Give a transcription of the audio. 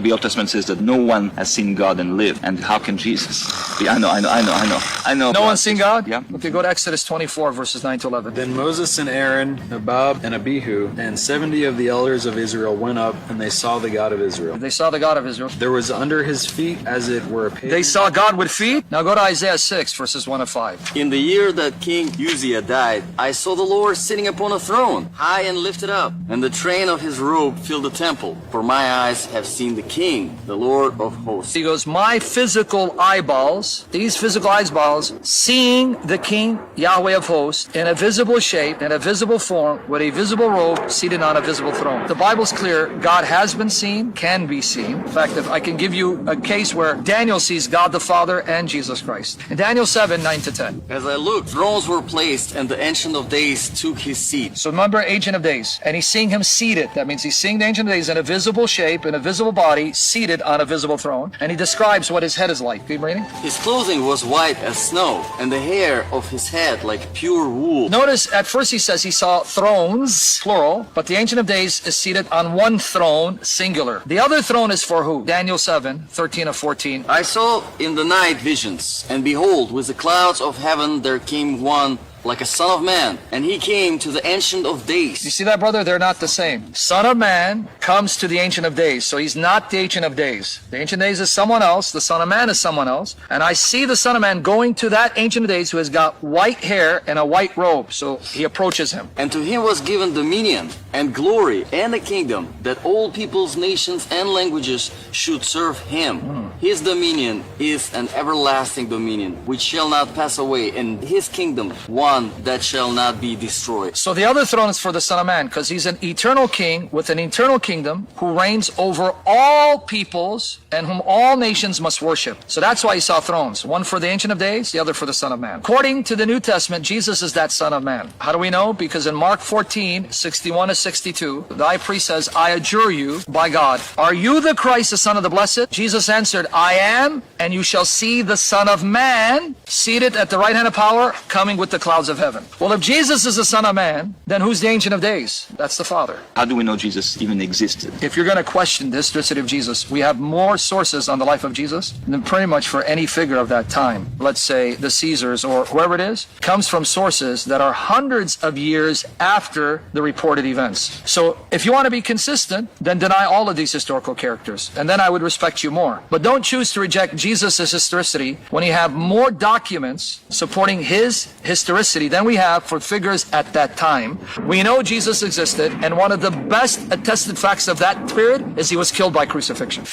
The Old Testament says that no one has seen God and lived. And how can Jesus? I know. No one's seen God? Yeah. Okay, go to Exodus 24, verses 9 to 11. Then Moses and Aaron, Nadab and Abihu, and 70 of the elders of Israel went up, and they saw the God of Israel. They saw the God of Israel. There was under his feet as it were a pavement. They saw God with feet? Now go to Isaiah 6, verses 1 to 5. In the year that King Uzziah died, I saw the Lord sitting upon a throne, high and lifted up, and the train of his robe filled the temple. For my eyes have seen the King, the Lord of hosts. He goes, my physical eyeballs, these physical eyeballs, seeing the King, Yahweh of hosts, in a visible shape, in a visible form, with a visible robe, seated on a visible throne. The Bible's clear. God has been seen, can be seen. In fact, if I can give you a case where Daniel sees God the Father and Jesus Christ. In Daniel 7, 9 to 10. As I looked, thrones were placed, and the Ancient of Days took his seat. So remember, Ancient of Days. And he's seeing him seated. That means he's seeing the Ancient of Days in a visible shape, in a visible body, seated on a visible throne. And he describes what his head is like. Keep reading. His clothing was white as snow, and the hair of his head like pure wool. Notice, at first he says he saw thrones, plural, but the Ancient of Days is seated on one throne, singular. The other throne is for who? Daniel 7, 13 of 14. I saw in the night visions, and behold, with the clouds of heaven there came one like a son of man, and he came to the Ancient of Days. You see that, brother? They're not the same. Son of Man comes to the Ancient of Days, so he's not the Ancient of Days. The Ancient of Days is someone else. The Son of Man is someone else. And I see the Son of Man going to that Ancient of Days who has got white hair and a white robe. So he approaches him. And to him was given dominion and glory and a kingdom, that all peoples, nations, and languages should serve him. His dominion is an everlasting dominion, which shall not pass away, and his kingdom one that shall not be destroyed. So the other throne is for the Son of Man, because he's an eternal king with an eternal kingdom who reigns over all peoples and whom all nations must worship. So that's why he saw thrones. One for the Ancient of Days, the other for the Son of Man. According to the New Testament, Jesus is that Son of Man. How do we know? Because in Mark 14, 61 to 62, the high priest says, I adjure you by God, are you the Christ, the Son of the Blessed? Jesus answered, I am, and you shall see the Son of Man seated at the right hand of power, coming with the clouds of heaven. Well, if Jesus is the Son of Man, then who's the Ancient of Days? That's the Father. How do we know Jesus even existed? If you're going to question the historicity of Jesus, we have more sources on the life of Jesus than pretty much for any figure of that time. Let's say the Caesars or whoever it is, comes from sources that are hundreds of years after the reported events. So if you want to be consistent, then deny all of these historical characters, and then I would respect you more. But don't choose to reject Jesus' historicity when you have more documents supporting his historicity than we have for figures at that time. We know Jesus existed, and one of the best attested facts of that period is he was killed by crucifixion.